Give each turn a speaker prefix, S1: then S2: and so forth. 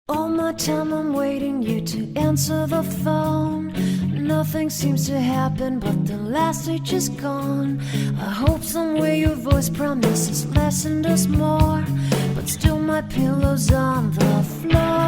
S1: All my time I'm waiting you to answer the phone. Nothing seems to happen, but the last stage is gone. I hope somewhere your voice promises less and us more, but still my pillow's on the floor.